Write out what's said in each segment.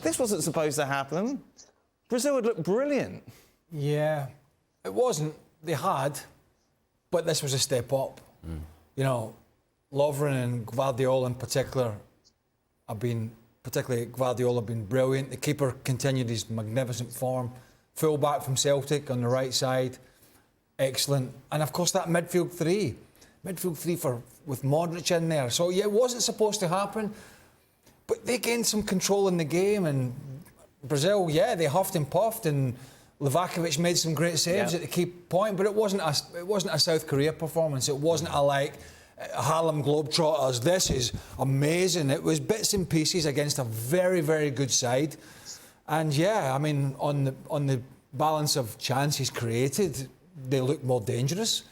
This wasn't supposed to happen. Brazil had looked brilliant. Yeah, it wasn't. They had, but this was a step up. You know, Lovren and Guardiola in particular particularly Guardiola, been brilliant. The keeper continued his magnificent form. Full-back from Celtic on the right side, excellent. And of course that midfield three with Modric in there. So yeah, it wasn't supposed to happen, but they gained some control in the game. And Brazil, yeah, they huffed and puffed, and Livakovic made some great saves at the key point. But it wasn't a South Korea performance. It wasn't a Harlem Globetrotters. This is amazing. It was bits and pieces against a very, very good side. And yeah, I mean, on the balance of chances created, they looked more dangerous,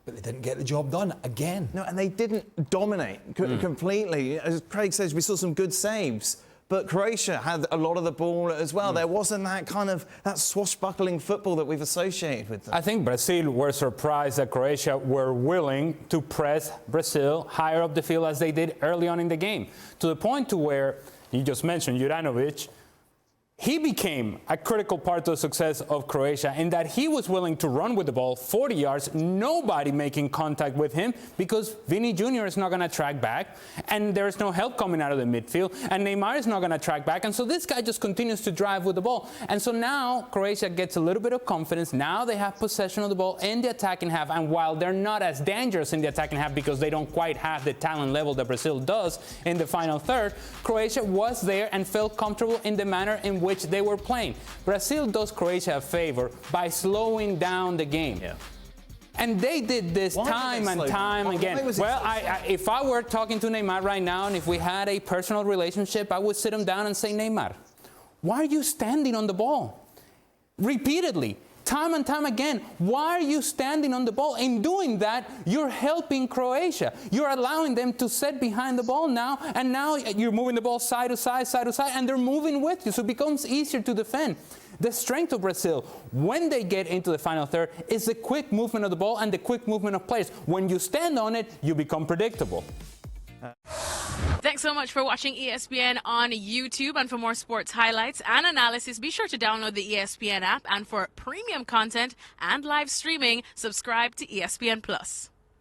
but they didn't get the job done again. No, and they didn't dominate completely. As Craig says, we saw some good saves, but Croatia had a lot of the ball as well. There wasn't that swashbuckling football that we've associated with them. I think Brazil were surprised that Croatia were willing to press Brazil higher up the field as they did early on in the game, to the point to where you just mentioned Juranovic. He became a critical part to the success of Croatia in that he was willing to run with the ball 40 yards, nobody making contact with him, because Vini Jr. is not going to track back, and there's no help coming out of the midfield, and Neymar is not going to track back, and so this guy just continues to drive with the ball. And so now Croatia gets a little bit of confidence. Now they have possession of the ball in the attacking half, and while they're not as dangerous in the attacking half because they don't quite have the talent level that Brazil does in the final third, Croatia was there and felt comfortable in the manner in which they were playing. Brazil does Croatia a favor by slowing down the game. Yeah. And they did this time and time again. Well, if I were talking to Neymar right now, and if we had a personal relationship, I would sit him down and say, Neymar, why are you standing on the ball? Repeatedly. Time and time again, why are you standing on the ball? In doing that, you're helping Croatia. You're allowing them to sit behind the ball now, and now you're moving the ball side to side, and they're moving with you, so it becomes easier to defend. The strength of Brazil, when they get into the final third, is the quick movement of the ball and the quick movement of players. When you stand on it, you become predictable. Thanks so much for watching ESPN on YouTube, and for more sports highlights and analysis, be sure to download the ESPN app, and for premium content and live streaming, subscribe to ESPN Plus.